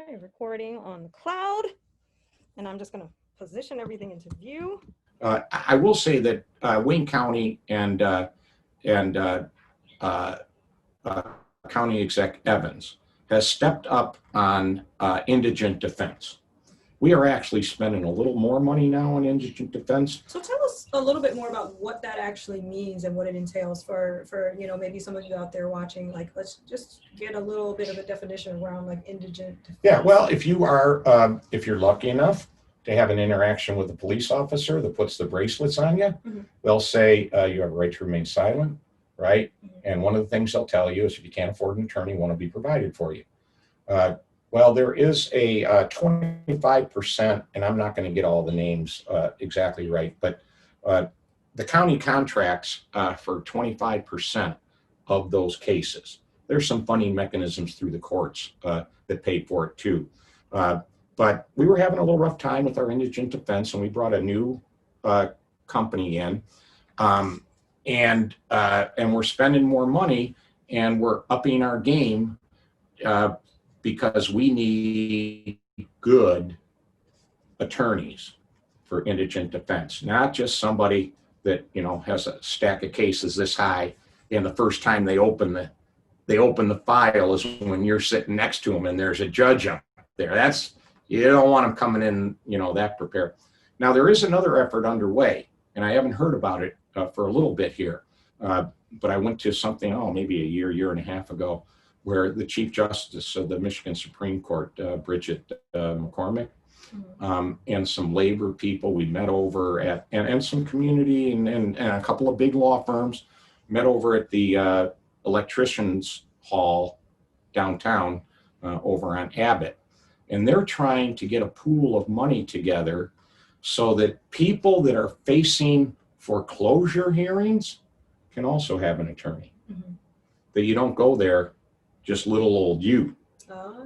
Okay, recording on the cloud, and I'm just going to position everything into view. I will say that Wayne County and County Exec Evans has stepped up on indigent defense. We are actually spending a little more money now on indigent defense. So tell us a little bit more about what that actually means and what it entails for maybe some of you out there watching. Like, let's just get a little bit of a definition around like indigent defense. Yeah, well, if you're lucky enough to have an interaction with a police officer that puts the bracelets on you, they'll say you have a right to remain silent, right? And one of the things they'll tell you is if you can't afford an attorney, one will be provided for you. Well, there is a 25%, and I'm not going to get all the names exactly right, but the county contracts for 25% of those cases. There's some funding mechanisms through the courts that pay for it too. But we were having a little rough time with our indigent defense, and we brought a new company in, and we're spending more money, and we're upping our game because we need good attorneys for indigent defense, not just somebody that has a stack of cases this high, and the first time they open the file is when you're sitting next to them and there's a judge up there. You don't want them coming in that prepared. Now there is another effort underway, and I haven't heard about it for a little bit here, but I went to something maybe a year and a half ago, where the Chief Justice of the Michigan Supreme Court, Bridget McCormick, and some labor people, we met over at, and some community and a couple of big law firms met over at the electricians hall downtown over on Abbott. And they're trying to get a pool of money together so that people that are facing foreclosure hearings can also have an attorney. That you don't go there just little old you,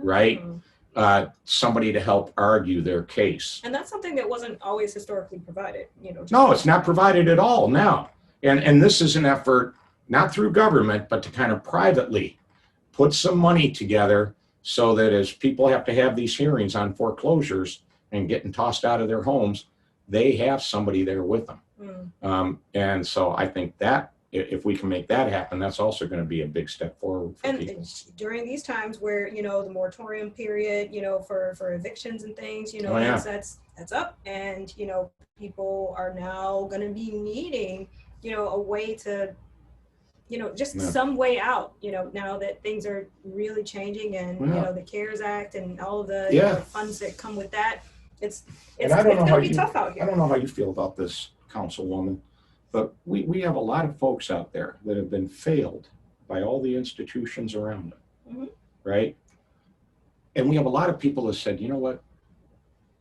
right? Somebody to help argue their case. And that's something that wasn't always historically provided, No, it's not provided at all now. And this is an effort, not through government, but to kind of privately put some money together so that as people have to have these hearings on foreclosures and getting tossed out of their homes, they have somebody there with them. And so I think that if we can make that happen, that's also going to be a big step forward for people. And during these times where, the moratorium period, for evictions and things, that's up. And, people are now going to be needing, a way to, some way out, now that things are really changing and, the CARES Act and all of the funds that come with that. It's going to be tough out here. I don't know how you feel about this, Councilwoman. But we have a lot of folks out there that have been failed by all the institutions around them, right? And we have a lot of people that said, you know what,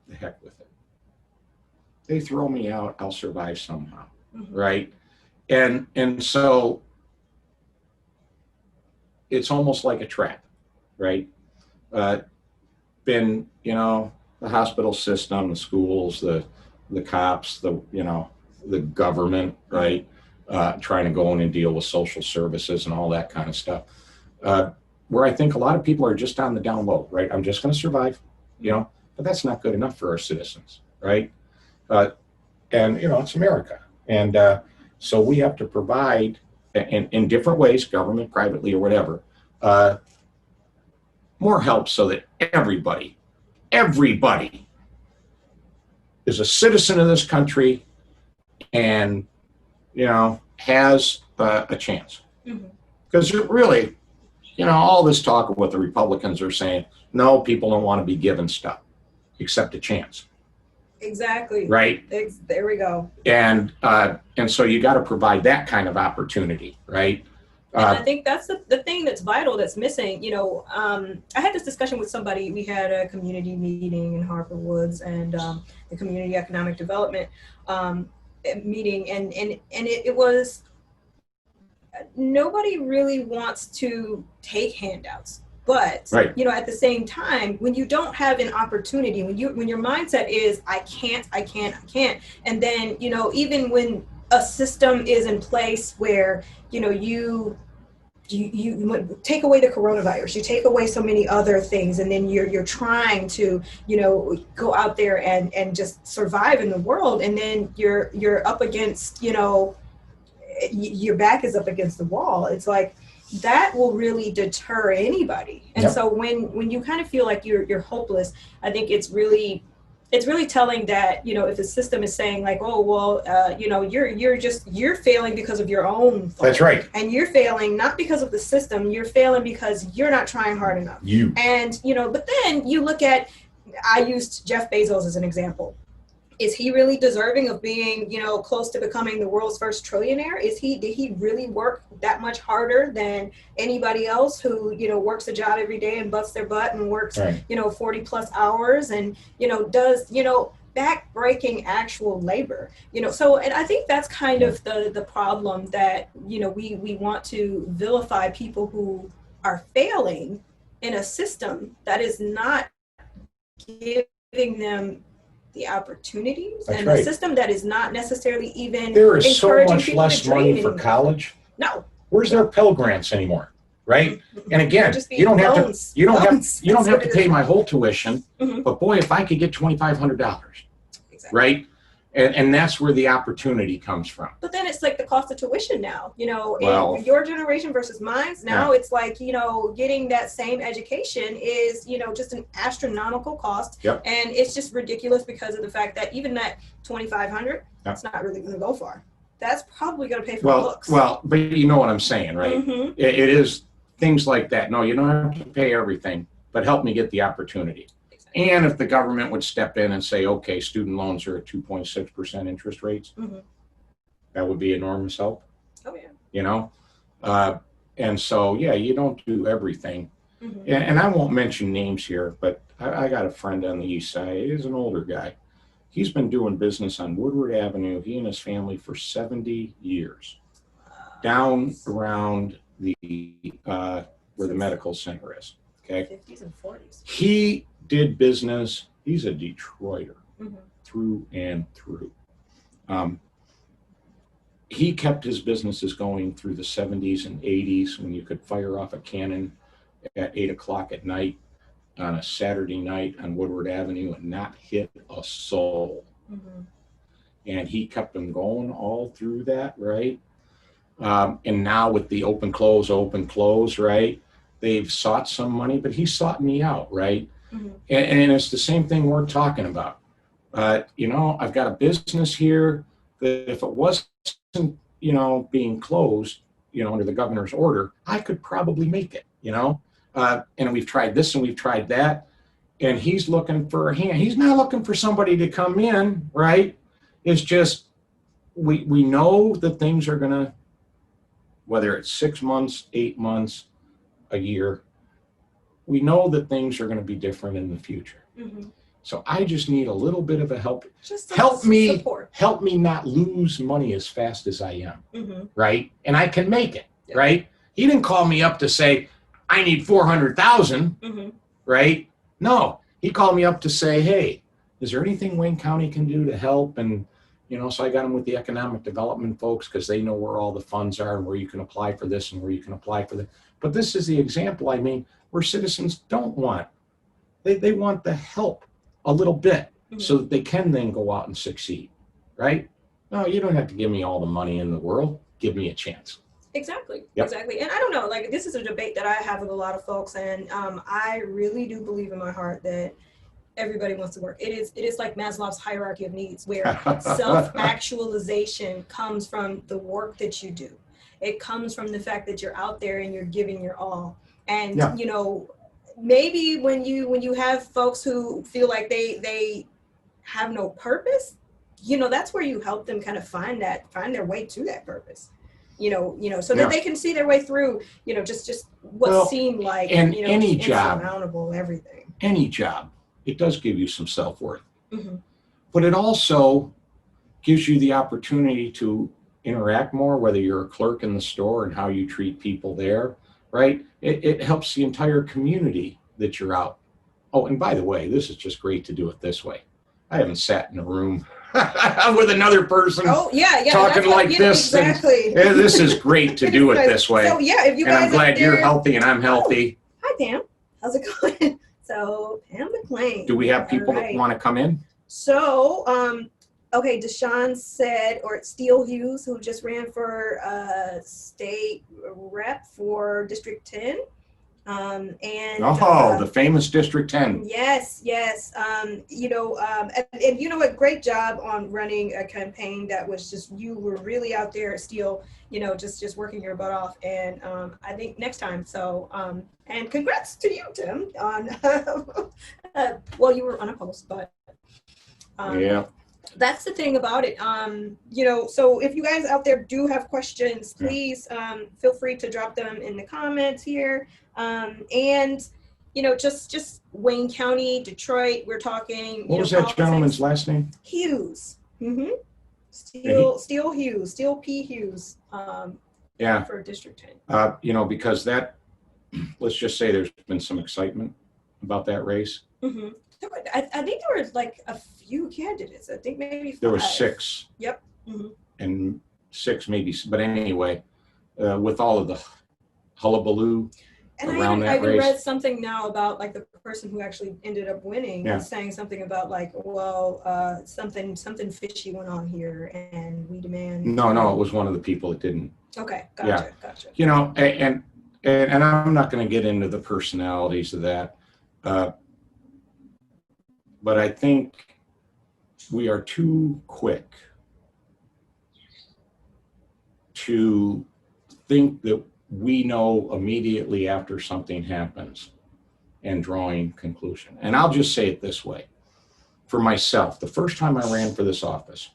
the heck with it. They throw me out, I'll survive somehow, right? And so it's almost like a trap, right? Been, the hospital system, the schools, the cops, the government, right? Trying to go in and deal with social services and all that kind of stuff. Where I think a lot of people are just on the down low, right? I'm just going to survive, but that's not good enough for our citizens, right? And, it's America. And so we have to provide in different ways, government, privately, or whatever, more help so that everybody is a citizen of this country and has a chance. Because really, all this talk of what the Republicans are saying, no, people don't want to be given stuff except a chance. Exactly. Right. There we go. And so you got to provide that kind of opportunity, right? And I think that's the thing that's vital, that's missing. I had this discussion with somebody. We had a community meeting in Harper Woods and the Community Economic Development meeting, and it was, nobody really wants to take handouts, but right. At the same time, when you don't have an opportunity, when your mindset is I can't, and then even when a system is in place where you you take away the coronavirus, you take away so many other things, and then you're trying to, go out there and just survive in the world, and then you're up against, your back is up against the wall. It's like that will really deter anybody. And so when you kind of feel like you're hopeless, I think it's really telling that, if the system is saying like, oh, well, you're failing because of your own fault. That's right. And you're failing not because of the system, you're failing because you're not trying hard enough. And, but then you look at, I used Jeff Bezos as an example. Is he really deserving of being, close to becoming the world's first trillionaire? Did he really work that much harder than anybody else who, works a job every day and busts their butt and works, 40 plus hours and, does, back-breaking actual labor, so, and I think that's kind of the problem that, we want to vilify people who are failing in a system that is not giving them the opportunities, and a system that is not necessarily even there is so much people less to dream money anymore. for college. No. Where's their Pell Grants anymore? Right? And again, Just you don't have to pay my right. whole tuition, but boy, if I could get $2,500, right? And that's where the opportunity comes from. But then it's like the cost of tuition now, in your generation versus mine. Now it's like, getting that same education is, just an astronomical cost. Yep. And it's just ridiculous because of the fact that even that $2,500, it's not really going to go far. That's probably going to pay for books. Well, but you know what I'm saying, right? It is things like that. No, you don't have to pay everything, but help me get the opportunity. And if the government would step in and say, okay, student loans are at 2.6% interest rates, that would be enormous help. Oh, yeah. And so, you don't do everything. And I won't mention names here, but I got a friend on the east side. He's an older guy. He's been doing business on Woodward Avenue, he and his family, for 70 years, down around the where the medical center is. Okay. 50s and 40s. He did business. He's a Detroiter through and through. He kept his businesses going through the 70s and 80s when you could fire off a cannon at 8 o'clock at night on a Saturday night on Woodward Avenue and not hit a soul. And he kept them going all through that, right? And now with the open, close, right? They've sought some money, but he sought me out, right? And it's the same thing we're talking about. I've got a business here that if it wasn't, being closed, under the governor's order, I could probably make it, and we've tried this and we've tried that. And he's looking for a hand. He's not looking for somebody to come in, right? It's just, we know that things are going to, whether it's 6 months, 8 months, a year, we know that things are going to be different in the future. So I just need a little bit of a help. Help me not lose money as fast as I am, right? And I can make it, right? He didn't call me up to say, I need 400,000, right? No, he called me up to say, hey, is there anything Wayne County can do to help? And, so I got him with the economic development folks because they know where all the funds are and where you can apply for this and where you can apply for that. But this is the example, where citizens don't want, they want the help a little bit so that they can then go out and succeed, right? No, you don't have to give me all the money in the world. Give me a chance. Exactly. Exactly. And I don't know, this is a debate that I have with a lot of folks. And I really do believe in my heart that everybody wants to work. It is like Maslow's hierarchy of needs, where self-actualization comes from the work that you do. It comes from the fact that you're out there and you're giving your all. And, maybe when you have folks who feel like they have no purpose, that's where you help them kind of find their way to that purpose, so that they can see their way through, just what seemed like, any job, insurmountable everything. Any job, it does give you some self-worth, but it also gives you the opportunity to interact more, whether you're a clerk in the store and how you treat people there, right? It helps the entire community that you're out. Oh, and by the way, this is just great to do it this way. I haven't sat in a room with another person. Oh yeah, talking like this. Exactly. This is great to do it this way. So yeah, if you guys, and I'm glad you're healthy and I'm healthy. Oh, hi Pam, how's it going? So Pam McLean. Do we have people that want to come in? So okay, Deshaun said, or Steele Hughes, who just ran for state rep for District 10. And the famous District 10. Yes. And you know what, great job on running a campaign that was just, you were really out there still, just working your butt off. And I think next time. So and congrats to you, Tim, on well, you were unopposed, but yeah. That's the thing about it. So if you guys out there do have questions, please feel free to drop them in the comments here. And just Wayne County, Detroit, we're talking. What was that gentleman's last name? Hughes. Steele Hughes, Steele P. Hughes. For District 10. Because that, let's just say there's been some excitement about that race. I think there were like a few candidates. I think maybe 5. There were 6. Yep. And 6 maybe, but anyway, with all of the hullabaloo around that race. I read something now about like the person who actually ended up winning was saying something about like, well, something fishy went on here, and we demand. No, it was one of the people that didn't. Okay, gotcha. And I'm not going to get into the personalities of that. But I think we are too quick to think that we know immediately after something happens and drawing conclusion. And I'll just say it this way. For myself, the first time I ran for this office,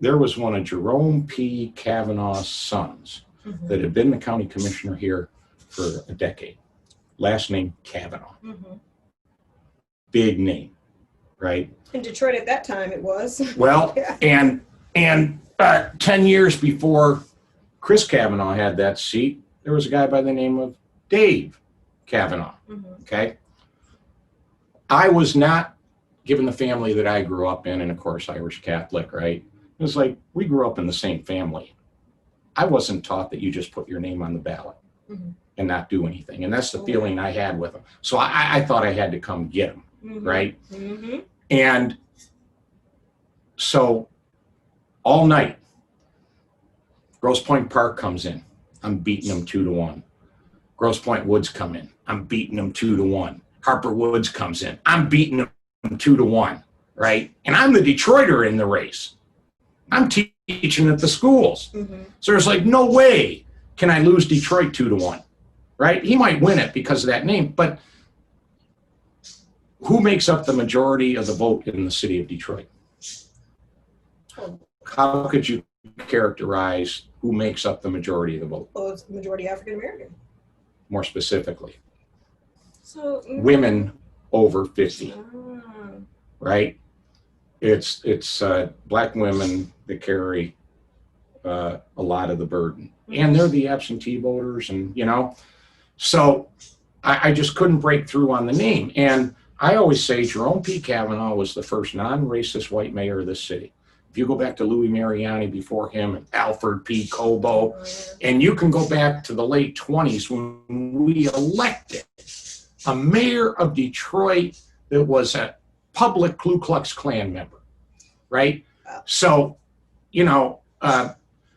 there was one of Jerome P. Kavanaugh's sons that had been the county commissioner here for a decade. Last name Kavanaugh. Big name, right? In Detroit at that time it was. Well, and 10 years before Chris Kavanaugh had that seat, there was a guy by the name of Dave Kavanaugh. Okay. I was not, given the family that I grew up in, and of course Irish Catholic, right? It was like, we grew up in the same family. I wasn't taught that you just put your name on the ballot and not do anything. And that's the feeling I had with him. So I thought I had to come get him. Right. And so all night, Grosse Pointe Park comes in. I'm beating them 2-1. Grosse Pointe Woods come in. I'm beating them 2-1. Harper Woods comes in. I'm beating them 2-1. Right. And I'm the Detroiter in the race. I'm teaching at the schools. So there's like, no way can I lose Detroit 2-1. Right. He might win it because of that name, but who makes up the majority of the vote in the city of Detroit? How could you characterize who makes up the majority of the vote? Well, it's the majority African American. More specifically. So women over 50. Right? It's black women that carry a lot of the burden. And they're the absentee voters, and so I just couldn't break through on the name. And I always say Jerome P. Kavanaugh was the first non-racist white mayor of this city. If you go back to Louis Mariani before him and Alfred P. Cobo, and you can go back to the late 20s when we elected a mayor of Detroit that was a public Ku Klux Klan member, right? So,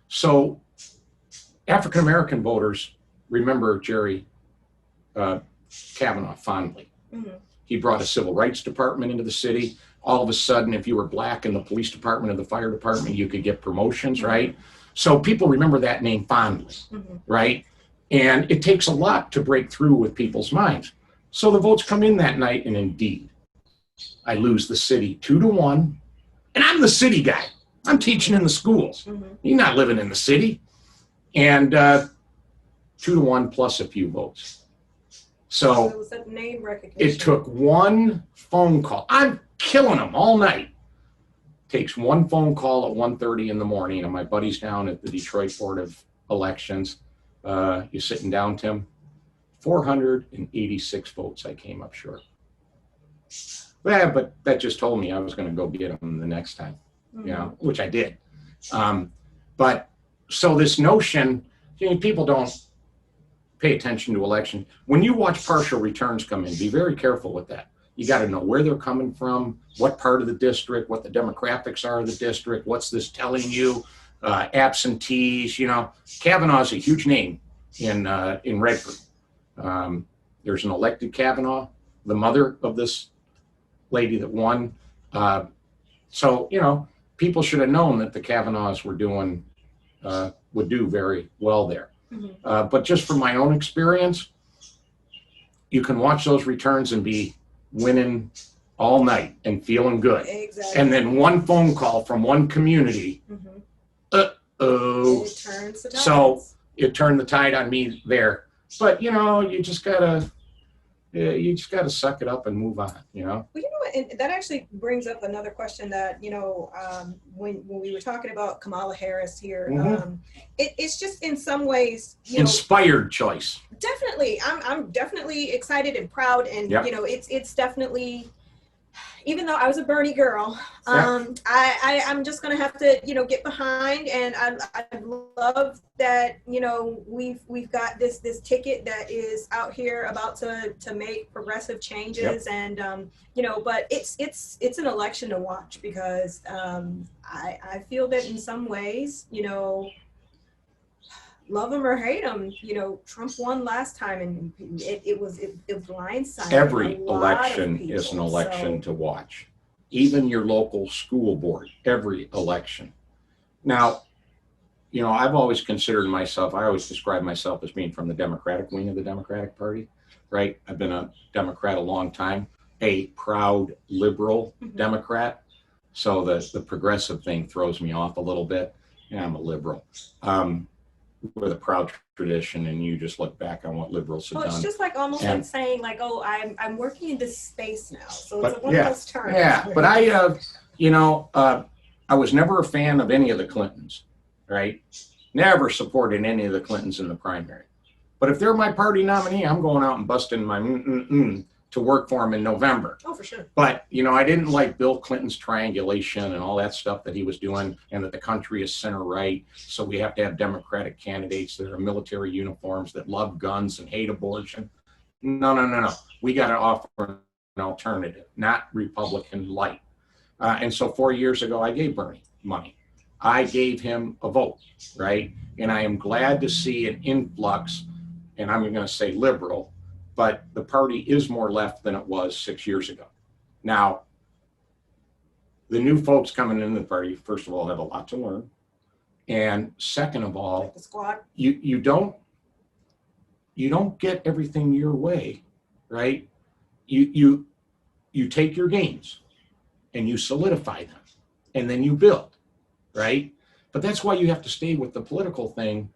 so African-American voters remember Jerry Kavanaugh fondly. He brought a civil rights department into the city. All of a sudden, if you were black in the police department or the fire department, you could get promotions, right? So people remember that name fondly, right? And it takes a lot to break through with people's minds. So the votes come in that night, and indeed, I lose the city 2-1. And I'm the city guy. I'm teaching in the schools. You're not living in the city. And 2-1 plus a few votes. So it was that name recognition. It took one phone call. I'm killing them all night. Takes one phone call at 1:30 in the morning, and my buddy's down at the Detroit Board of Elections. You sitting down, Tim? 486 votes I came up short. Well, but that just told me I was going to go get them the next time, you know, which I did. But so this notion, you know, people don't pay attention to election. When you watch partial returns come in, be very careful with that. You got to know where they're coming from, what part of the district, what the demographics are of the district, what's this telling you, absentees, you know. Kavanaugh is a huge name in Redford. There's an elected Kavanaugh, the mother of this lady that won. So, you know, people should have known that the Kavanaughs were doing, would do very well there. But just from my own experience, you can watch those returns and be winning all night and feeling good. Exactly. And then one phone call from one community, it turns the tide. So it turned the tide on me there. But, you know, you just gotta suck it up and move on, you know? Well, you know what, and that actually brings up another question that, you know, when we were talking about Kamala Harris here, it's just in some ways, you inspired choice. Definitely. I'm definitely excited and proud, and you know, it's definitely, even though I was a Bernie girl, I'm just gonna have to, you know, get behind, and I love that, you know, we've got this ticket that is out here about to make progressive changes, and you know, but it's an election to watch, because I feel that in some ways, you know, love him or hate him, you know, Trump won last time, and it blindsided. Every election is an election to watch. Even your local school board, every election. Now, you know, I've always considered myself, I always describe myself as being from the Democratic wing of the Democratic Party, right? I've been a Democrat a long time, a proud liberal Democrat. So the progressive thing throws me off a little bit. Yeah, I'm a liberal. With a proud tradition, and you just look back on what liberals have done. It's just like almost like saying, like, oh, I'm working in this space now, so it's one of those terms. Yeah, but I, you know, I was never a fan of any of the Clintons, right? Never supported any of the Clintons in the primary. But if they're my party nominee, I'm going out and busting my to work for him in November. Oh, for sure. But, you know, I didn't like Bill Clinton's triangulation and all that stuff that he was doing, and that the country is center right. So we have to have Democratic candidates that are in military uniforms, that love guns and hate abortion. No. We got to offer an alternative, not Republican light. And so 4 years ago, I gave Bernie money. I gave him a vote, right? And I am glad to see an influx, and I'm going to say liberal, but the party is more left than it was 6 years ago. Now, the new folks coming into the party, first of all, have a lot to learn. And second of all, like the squad. You don't get everything your way, right? You take your gains and you solidify them, and then you build, right? But that's why you have to stay with the political thing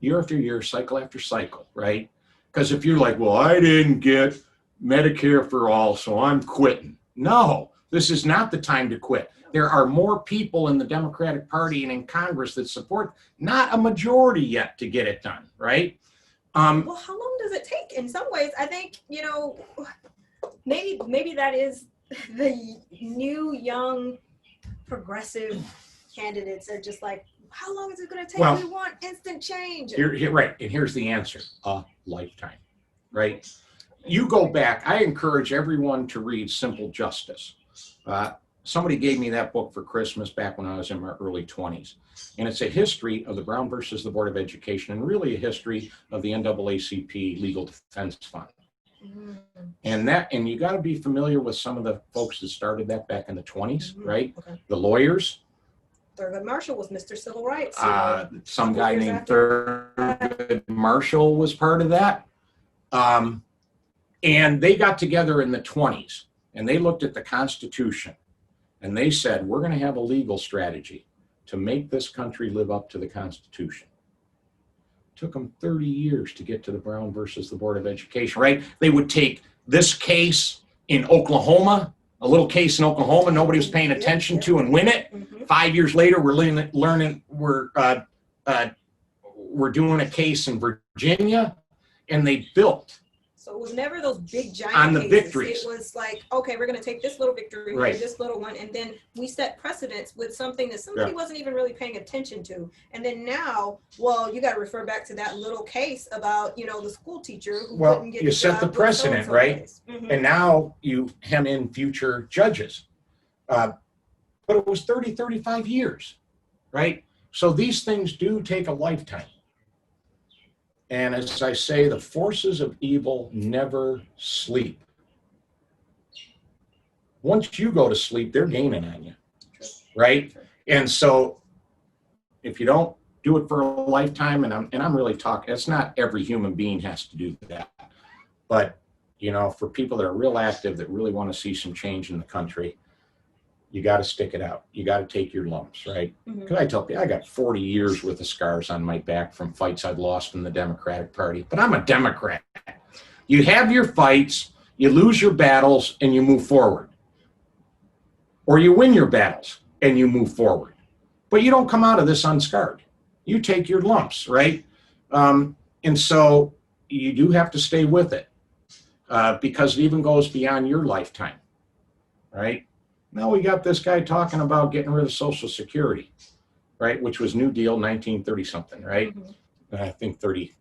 year after year, cycle after cycle, right? Because if you're like, well, I didn't get Medicare for all, so I'm quitting. No, this is not the time to quit. There are more people in the Democratic Party and in Congress that support, not a majority yet, to get it done, right? Well, how long does it take? In some ways, I think, you know, maybe that is the new, young, progressive candidates are just like, how long is it going to take? Well, we want instant change. Right. And here's the answer: a lifetime, right? You go back. I encourage everyone to read Simple Justice. Somebody gave me that book for Christmas back when I was in my early 20s. And it's a history of the Brown versus the Board of Education, and really a history of the NAACP Legal Defense Fund. And you got to be familiar with some of the folks that started that back in the 20s, right? Okay. The lawyers. Thurgood Marshall was Mr. Civil Rights. Some guy named Thurgood Marshall was part of that. And they got together in the 20s, and they looked at the Constitution, and they said, we're going to have a legal strategy to make this country live up to the Constitution. It took them 30 years to get to the Brown versus the Board of Education, right? They would take this case in Oklahoma, a little case in Oklahoma nobody was paying attention to, and win it. 5 years later, we're doing a case in Virginia, and they built So it was never those big giant on the cases. victories. It was like, okay, we're going to take this little victory Right. and this little one, and then we set precedents with something that somebody wasn't even really paying attention to. And then now, well, you got to refer back to that little case about, you know, the school teacher who couldn't get you set the precedent, right? Mm-hmm. And now you hem in future judges. But it was 30, 35 years, right? So these things do take a lifetime. And as I say, the forces of evil never sleep. Once you go to sleep, they're gaining on you, right? And so if you don't do it for a lifetime, and I'm really talking, it's not every human being has to do that. But, you know, for people that are real active, that really want to see some change in the country, you got to stick it out. You got to take your lumps, right? Because I tell people, I got 40 years worth of scars on my back from fights I've lost in the Democratic Party, but I'm a Democrat. You have your fights, you lose your battles, and you move forward. Or you win your battles and you move forward. But you don't come out of this unscarred. You take your lumps, right? And so you do have to stay with it because it even goes beyond your lifetime, right? Now we got this guy talking about getting rid of Social Security, right? Which was New Deal 1930 something, right? I think 30,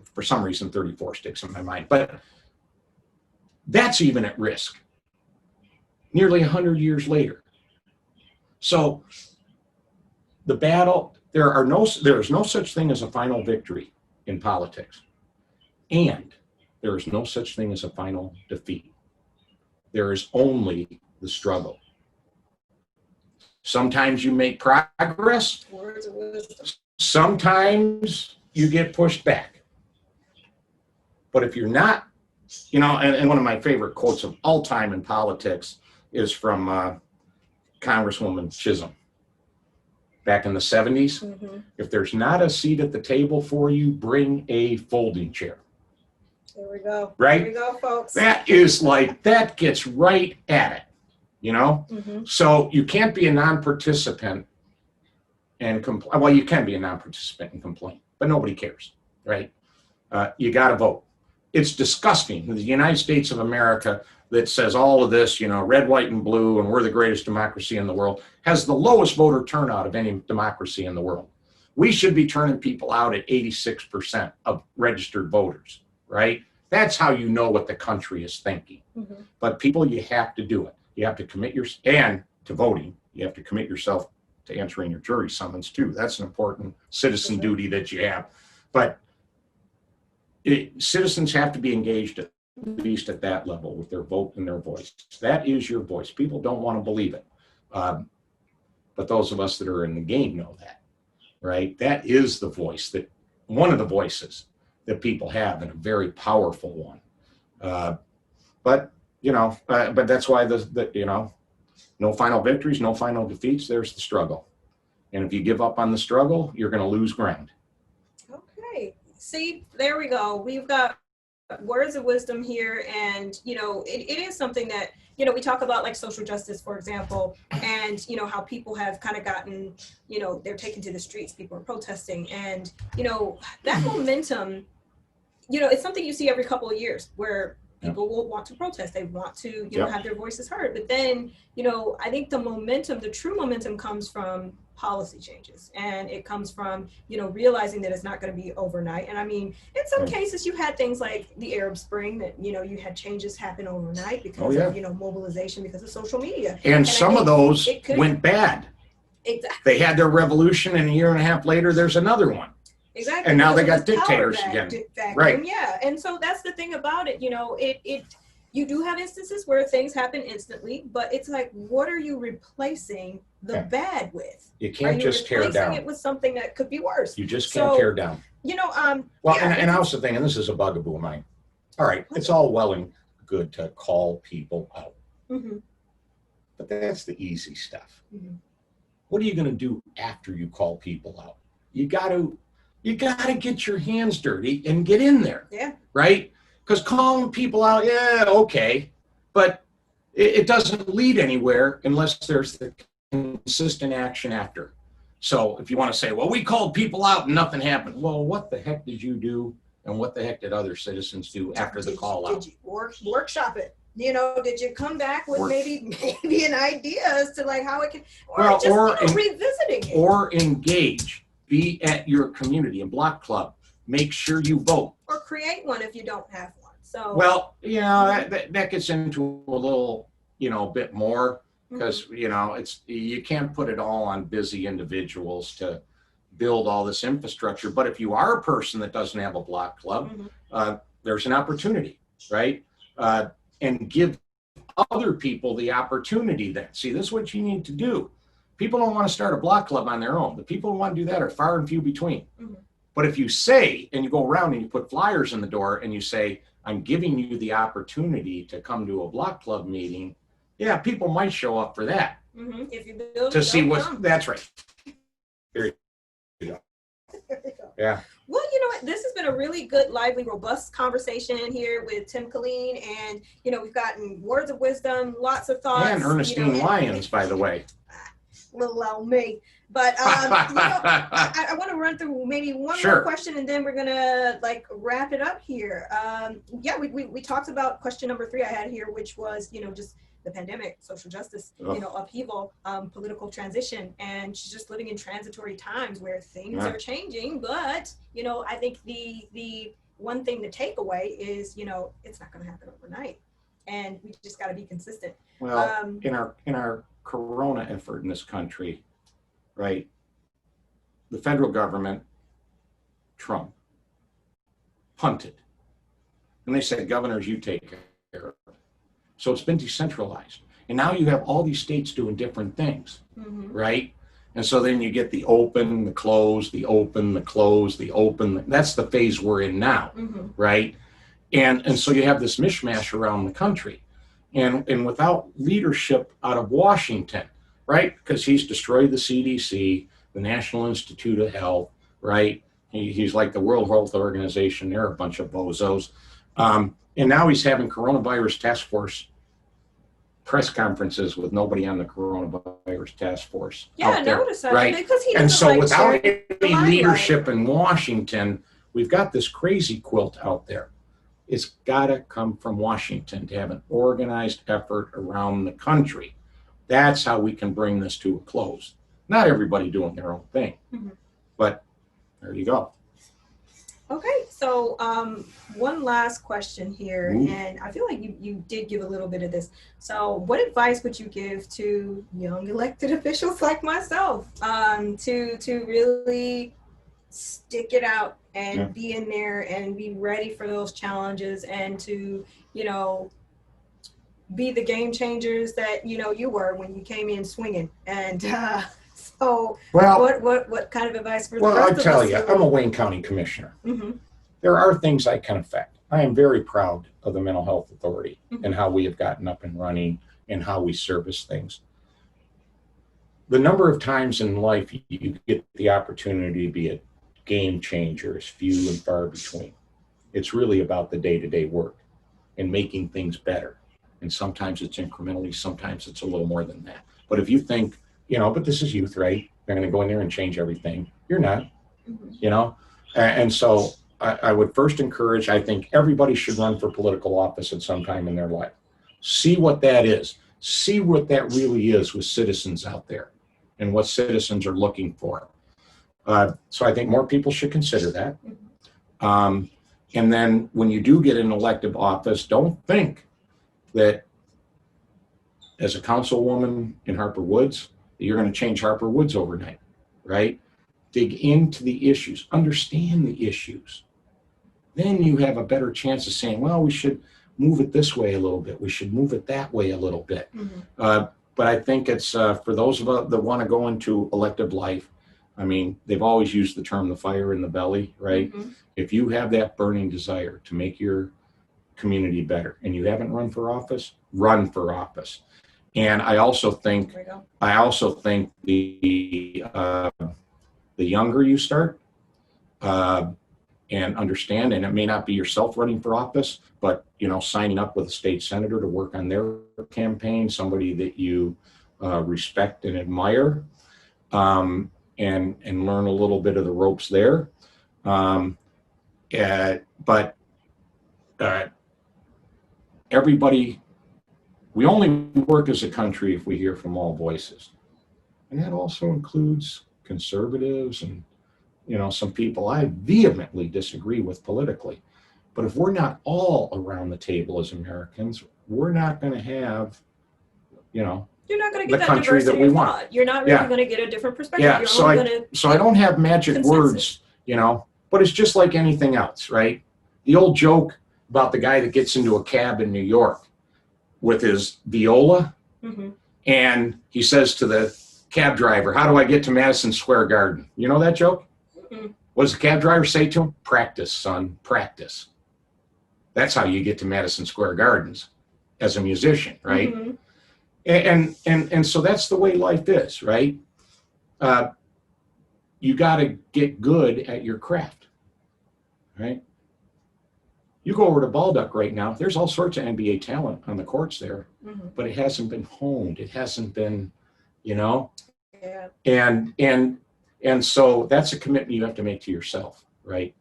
for some reason 34 sticks in my mind. But that's even at risk nearly 100 years later. So the battle, there is no such thing as a final victory in politics. And there is no such thing as a final defeat. There is only the struggle. Sometimes you make progress. Sometimes you get pushed back. But if you're not, you know, and one of my favorite quotes of all time in politics is from Congresswoman Chisholm back in the 70s. If there's not a seat at the table for you, bring a folding chair. There we go. Right? There we go, folks. That is like, that gets right at it, you know? So you can't be a non-participant and complain. Well, you can be a non-participant and complain, but nobody cares, right? You got to vote. It's disgusting. The United States of America that says all of this, you know, red, white, and blue, and we're the greatest democracy in the world, has the lowest voter turnout of any democracy in the world. We should be turning people out at 86% of registered voters, right? That's how you know what the country is thinking. But people, you have to do it. You have to commit and to voting, you have to commit yourself to answering your jury summons too. That's an important citizen duty that you have. But citizens have to be engaged at least at that level with their vote and their voice. That is your voice. People don't want to believe it. But those of us that are in the game know that, right? That is the voice, that one of the voices that people have, and a very powerful one. But, you know, but that's why the you know, no final victories, no final defeats. There's the struggle. And if you give up on the struggle, you're going to lose ground. Okay. See, there we go. We've got words of wisdom here. And, you know, it is something that, you know, we talk about like social justice, for example, and, you know, how people have kind of gotten, you know, they're taken to the streets, people are protesting. And, you know, that momentum, you know, it's something you see every couple of years where people will want to protest. They want to, you know, have their voices heard. But then, you know, I think the momentum, the true momentum comes from policy changes. And it comes from, you know, realizing that it's not going to be overnight. And I mean, in some cases, you had things like the Arab Spring that, you know, you had changes happen overnight because of, you know, mobilization, because of social media. And some of those went bad. Exactly. They had their revolution, and a year and a half later, there's another one. Exactly. And now they got dictators again. Right. Yeah. And so that's the thing about it. You know, you do have instances where things happen instantly, but it's like, what are you replacing the bad with? You can't just tear down. Replacing it with something that could be worse. You just can't tear down. You know, well, and I also think, and this is a bugaboo of mine. All right, it's all well and good to call people out, but that's the easy stuff. What are you going to do after you call people out? You got to get your hands dirty and get in there. Yeah. Right? Because calling people out, okay, but it doesn't lead anywhere unless there's the consistent action after. So if you want to say, well, we called people out and nothing happened. Well, what the heck did you do And what the heck did other citizens do after the call out? Did you workshop it? You know, did you come back with maybe an idea as to like how it can, or revisiting it? Or engage, be at your community and block club. Make sure you vote. Or create one if you don't have one. So well, you know, that gets into a little, you know, bit more because you know you can't put it all on busy individuals to build all this infrastructure. But if you are a person that doesn't have a block club, there's an opportunity, right? And give other people the opportunity then. See, this is what you need to do. People don't want to start a block club on their own. The people who want to do that are far and few between. But if you say, and you go around and you put flyers in the door and you say, I'm giving you the opportunity to come to a block club meeting, yeah, people might show up for that. If you build to see what's, that's right. Here you go. Yeah. Well, you know what? This has been a really good, lively, robust conversation here with Tim Killeen. And, you know, we've gotten words of wisdom, lots of thoughts. And Ernestine Lyons, by the way. Little old me. But, you know, I want to run through maybe one more question and then we're going to like wrap it up here. Yeah, we talked about question number 3 I had here, which was, you know, just the pandemic, social justice, you know, upheaval, political transition, and she's just living in transitory times where things are changing. But, you know, I think the one thing to take away is, you know, it's not going to happen overnight, and we just got to be consistent. Well, in our Corona effort in this country, right? The federal government, Trump, punted, and they said, governors, you take care of it. So it's been decentralized. And now you have all these states doing different things, right? And so then you get the open, the close, the open, the close, the open. That's the phase we're in now, right? And so you have this mishmash around the country. And without leadership out of Washington, right? Because he's destroyed the CDC, the National Institute of Health, right? He's like the World Health Organization. They're a bunch of bozos. And now he's having coronavirus task force press conferences with nobody on the coronavirus task force. Yeah, I noticed that. Right? Because he and so like without any leadership in Washington, we've got this crazy quilt out there. It's got to come from Washington to have an organized effort around the country. That's how we can bring this to a close. Not everybody doing their own thing, but there you go. Okay, so one last question here, and I feel like you did give a little bit of this. So what advice would you give to young elected officials like myself to really stick it out and be in there and be ready for those challenges and to, you know, be the game changers that, you know, you were when you came in swinging? And so what kind of advice for the rest I'll of tell us? you, I'm a Wayne County commissioner. There are things I can affect. I am very proud of the Mental Health Authority and how we have gotten up and running and how we service things. The number of times in life you get the opportunity to be a game changer is few and far between. It's really about the day-to-day work and making things better. And sometimes it's incrementally, sometimes it's a little more than that. But if you think, you know, but this is youth, right? They're going to go in there and change everything. You're not, you know? And so I would first encourage, I think everybody should run for political office at some time in their life. See what that is. See what that really is with citizens out there and what citizens are looking for. So I think more people should consider that. And then when you do get an elective office, don't think that as a councilwoman in Harper Woods, that you're going to change Harper Woods overnight, right? Dig into the issues, understand the issues. Then you have a better chance of saying, well, we should move it this way a little bit. We should move it that way a little bit. But I think it's for those of us that want to go into elective life, I mean, they've always used the term the fire in the belly, right? If you have that burning desire to make your community better and you haven't run for office, run for office. And I also think the younger you start and understand, and it may not be yourself running for office, but you know, signing up with a state senator to work on their campaign, somebody that you respect and admire, and learn a little bit of the ropes there. But everybody, we only work as a country if we hear from all voices. And that also includes conservatives and, some people I vehemently disagree with politically. But if we're not all around the table as Americans, we're not going to have, you're not going to get the that country that diversity we of want. thought. You're not really going to get a different perspective. Yeah, You're so only I don't have magic consensus. words, but it's just like anything else, right? The old joke about the guy that gets into a cab in New York with his viola, and he says to the cab driver, "How do I get to Madison Square Garden?" You know that joke? What does the cab driver say to him? "Practice, son, practice." That's how you get to Madison Square Gardens as a musician, right? And so that's the way life is, right? You got to get good at your craft, right? You go over to Baldock right now, there's all sorts of NBA talent on the courts there, but it hasn't been honed. It hasn't been, Yeah. And so that's a commitment you have to make to yourself, right?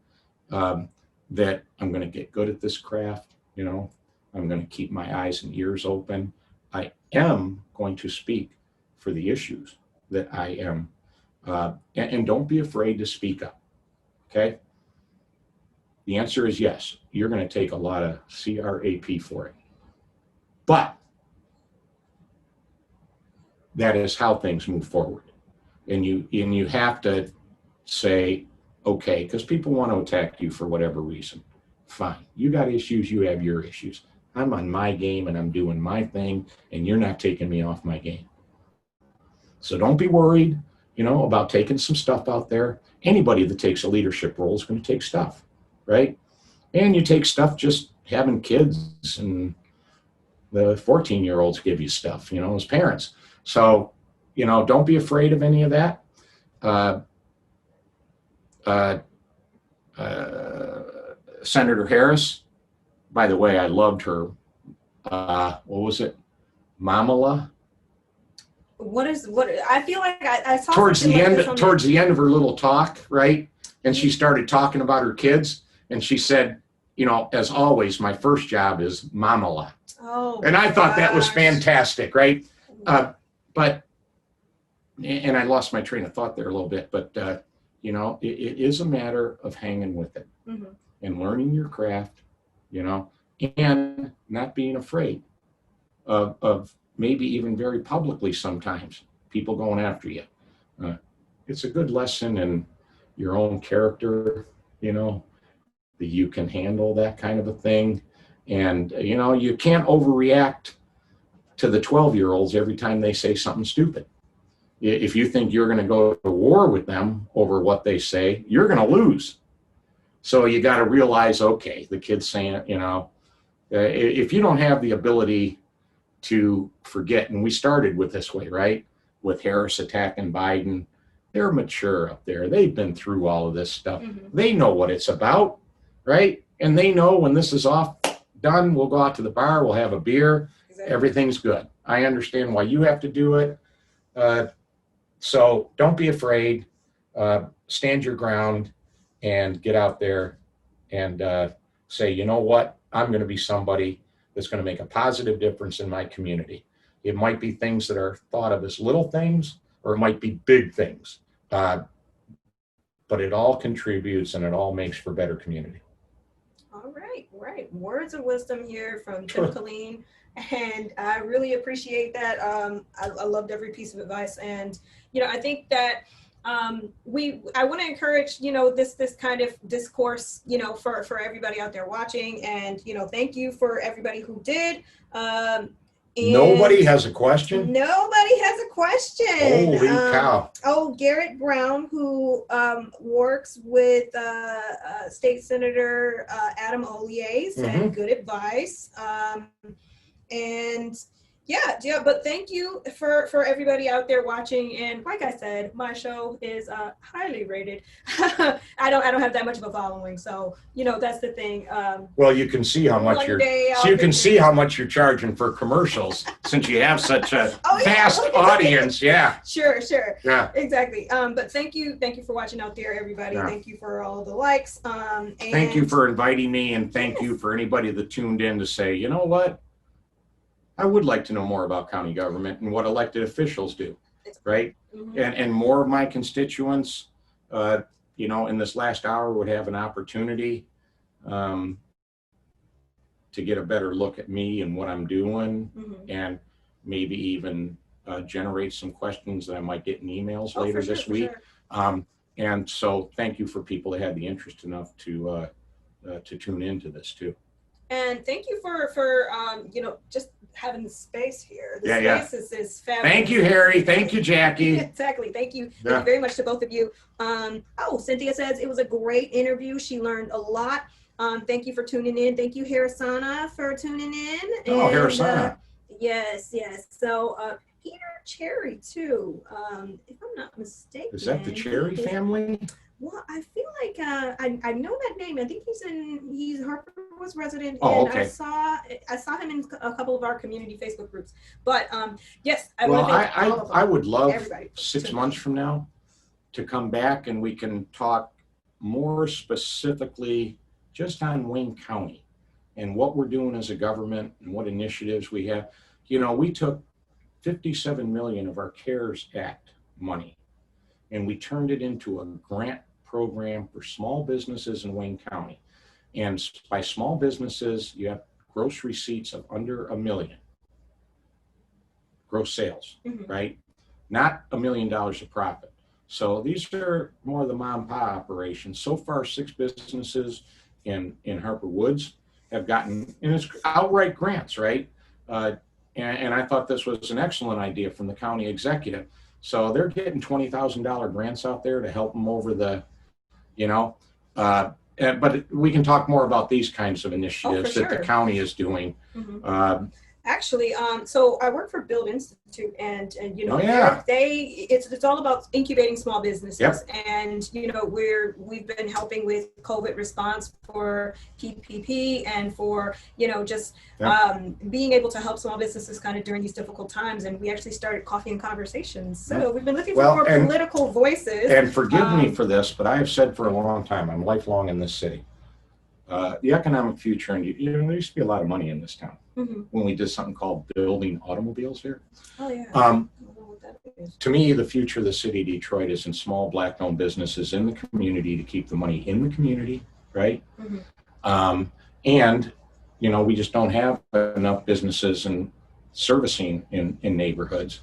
That I'm going to get good at this craft, I'm going to keep my eyes and ears open. I am going to speak for the issues that I am, and don't be afraid to speak up, okay? The answer is yes. You're going to take a lot of CRAP for it. But that is how things move forward. And you have to say, okay, because people want to attack you for whatever reason. Fine. You got issues, you have your issues. I'm on my game and I'm doing my thing, and you're not taking me off my game. So don't be worried, about taking some stuff out there. Anybody that takes a leadership role is going to take stuff, right? And you take stuff just having kids, and the 14-year-olds give you stuff, as parents. So, don't be afraid of any of that. Senator Harris, by the way, I loved her. What was it? Mamala? What I feel like I saw towards the like end towards the end of her little talk, right? And she started talking about her kids, and she said, as always, my first job is Mamala. Oh, and I thought that was fantastic, right? But and I lost my train of thought there a little bit, but it is a matter of hanging with it and learning your craft, and not being afraid of maybe even very publicly sometimes people going after you. It's a good lesson in your own character, that you can handle that kind of a thing. And, you can't overreact to the 12-year-olds every time they say something stupid. If you think you're going to go to war with them over what they say, you're going to lose. So you got to realize, okay, the kid's saying, if you don't have the ability to forget, and we started with this way, right? With Harris attacking Biden, they're mature up there. They've been through all of this stuff. They know what it's about, right? And they know when this is done, we'll go out to the bar, we'll have a beer, everything's good. I understand why you have to do it. So don't be afraid, stand your ground, and get out there and say, you know what, I'm going to be somebody that's going to make a positive difference in my community. It might be things that are thought of as little things, or it might be big things, but it all contributes and it all makes for better community. All right. Words of wisdom here from Tim Killeen, and I really appreciate that. I loved every piece of advice, and I think that I want to encourage this kind of discourse for everybody out there watching, and thank you for everybody who did. Nobody has a question? Nobody has a question. Holy cow. Garrett Brown, who works with State Senator Adam Ollier, said good advice. And Yeah, but thank you for everybody out there watching. And like I said, my show is highly rated. I don't have that much of a following, so that's the thing. Well, you can see how much how much you're charging for commercials since you have such a vast audience. Yeah. Sure. Yeah. Exactly. But thank you for watching out there, everybody. Yeah. Thank you for all the likes. And thank you for inviting me, and thank you for anybody that tuned in to say, you know what? I would like to know more about county government and what elected officials do, right? Mm-hmm. And more of my constituents, in this last hour would have an opportunity to get a better look at me and what I'm doing, mm-hmm. and maybe even generate some questions that I might get in emails later this week. Sure. And so thank you for people that had the interest enough to tune into this too. And thank you for just having the space here. The space is fabulous. Thank you, Harry. Thank you, Jackie. Exactly. Thank you. Thank you very much to both of you. Cynthia says it was a great interview. She learned a lot. Thank you for tuning in. Thank you, Harrisana, for tuning in. Oh, Harrisana. Yes. So Peter Cherry too. If I'm not mistaken. Is that the Cherry family? Well, I feel like I know that name. I think he's Harper Woods resident, okay. I saw him in a couple of our community Facebook groups. But yes, I would love 6 months from now to come back and we can talk more specifically just on Wayne County and what we're doing as a government and what initiatives we have. We took $57 million of our CARES Act money and we turned it into a grant program for small businesses in Wayne County. And by small businesses, you have gross receipts of under $1 million. Gross sales, mm-hmm. right? Not $1 million of profit. So these are more of the mom and pop operations. So far, 6 businesses in Harper Woods have gotten, and it's outright grants, right? And I thought this was an excellent idea from the county executive. So they're getting $20,000 grants out there to help them over the, but we can talk more about these kinds of initiatives that the county is doing. Mm-hmm. Actually, so I work for Build Institute, and it's all about incubating small businesses. Yep. And we've been helping with COVID response for PPP and for being able to help small businesses kind of during these difficult times. And we actually started Coffee and Conversations. So we've been looking for more political voices. And forgive me for this, but I have said for a long time, I'm lifelong in this city. The economic future, and there used to be a lot of money in this town. Mm-hmm. When we did something called building automobiles here. Oh yeah. I don't know what that is. To me, the future of the city of Detroit is in small Black-owned businesses in the community to keep the money in the community, right? Mm-hmm. And we just don't have enough businesses and servicing in neighborhoods.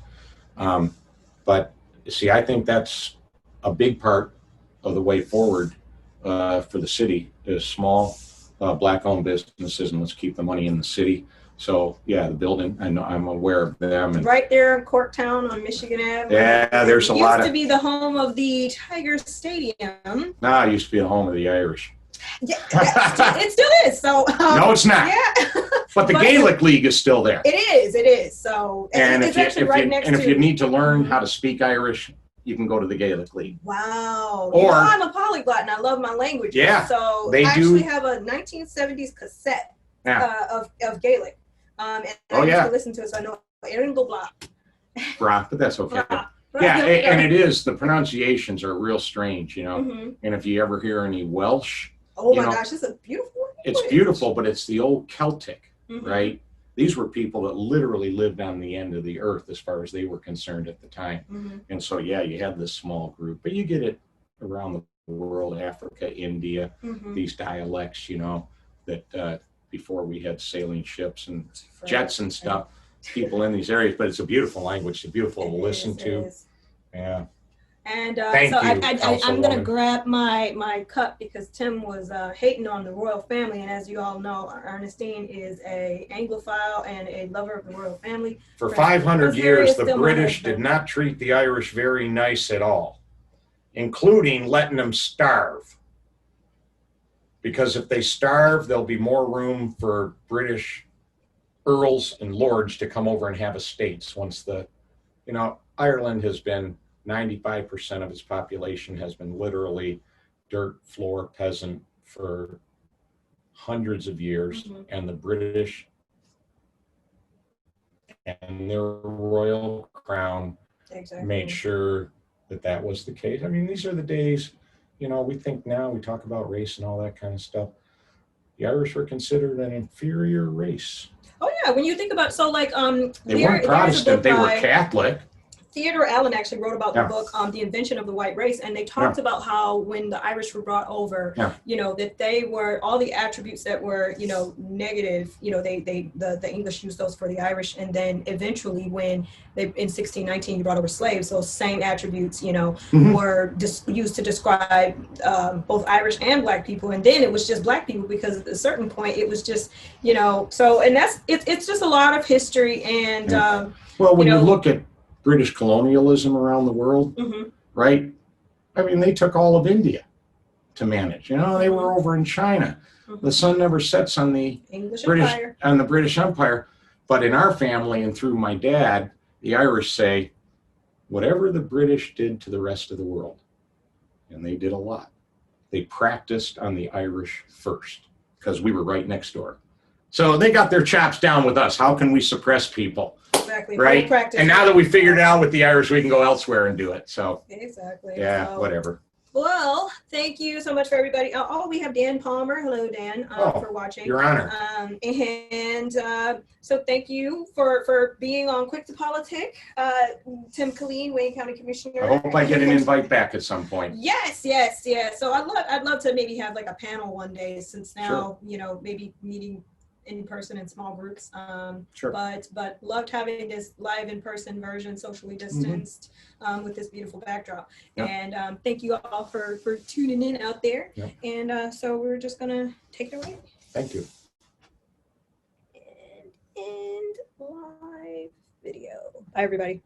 But see, I think that's a big part of the way forward for the city is small Black-owned businesses, and let's keep the money in the city. So the building, I know, I'm aware of them. And right there in Corktown on Michigan Ave. Yeah, there's a lot of. Used to be the home of the Tiger Stadium. No, it used to be the home of the Irish. Yeah, it still is. So no, it's not. Yeah, but the Gaelic League is still there. It is. So it's actually right next to. And if you need to learn how to speak Irish, you can go to the Gaelic League. Wow. Or I'm a polyglot and I love my language. Yeah. So I actually have a 1970s cassette of Gaelic. And I used to listen to it, so I know Bra, but that's okay. And it is, the pronunciations are real strange, Mm-hmm. And if you ever hear any Welsh. Oh my gosh, it's a beautiful language. It's beautiful, but it's the old Celtic, mm-hmm. right? These were people that literally lived on the end of the earth as far as they were concerned at the time. Mm-hmm. And so, you had this small group, but you get it around the world, Africa, India, mm-hmm. these dialects, that before we had sailing ships and jets and stuff, people in these areas, but it's a beautiful language. It's beautiful to listen to. Yeah. And I'm going to grab my cup because Tim was hating on the royal family. And as you all know, Ernestine is a Anglophile and a lover of the royal family. For 500 years, the British did not treat the Irish very nice at all, including letting them starve. Because if they starve, there'll be more room for British earls and lords to come over and have estates once the, you know, Ireland has been 95% of its population has been literally dirt floor peasant for hundreds of years, and the British and their royal crown made sure that that was the case. I mean, these are the days, you know, we think now, we talk about race and all that kind of stuff. The Irish were considered an inferior race. Oh yeah, when you think about, so like they weren't Protestant, they were Catholic. Theodore Allen actually wrote about the book, The Invention of the White Race, and they talked about how when the Irish were brought over, you know, that they were, all the attributes that were, you know, negative, you know, the English used those for the Irish, and then eventually when they, in 1619, you brought over slaves, those same attributes, you know, were used to describe both Irish and Black people, and then it was just Black people, because at a certain point it was just, you know, so, and that's, it's just a lot of history, and well, when you look at British colonialism around the world, right? I mean, they took all of India to manage. You know, they were over in China. The sun never sets on the British Empire. But in our family and through my dad, the Irish say, whatever the British did to the rest of the world, and they did a lot, they practiced on the Irish first, because we were right next door. So they got their chops down with us. How can we suppress people? Exactly. Right. And now that we figured it out with the Irish, we can go elsewhere and do it. So exactly. Yeah. So, whatever. Well, thank you so much for everybody. Oh, we have Dan Palmer. Hello, Dan, for watching. Your honor. And so thank you for being on Quick to Politic. Tim Killeen, Wayne County Commissioner. I hope I get an invite back at some point. Yes. So I'd love to maybe have like a panel one day, since now, you know, maybe meeting in person in small groups, but loved having this live in person version, socially distanced, with this beautiful backdrop. And thank you all for tuning in out there. And so we're just gonna take it away. Thank you. And end live video. Bye everybody.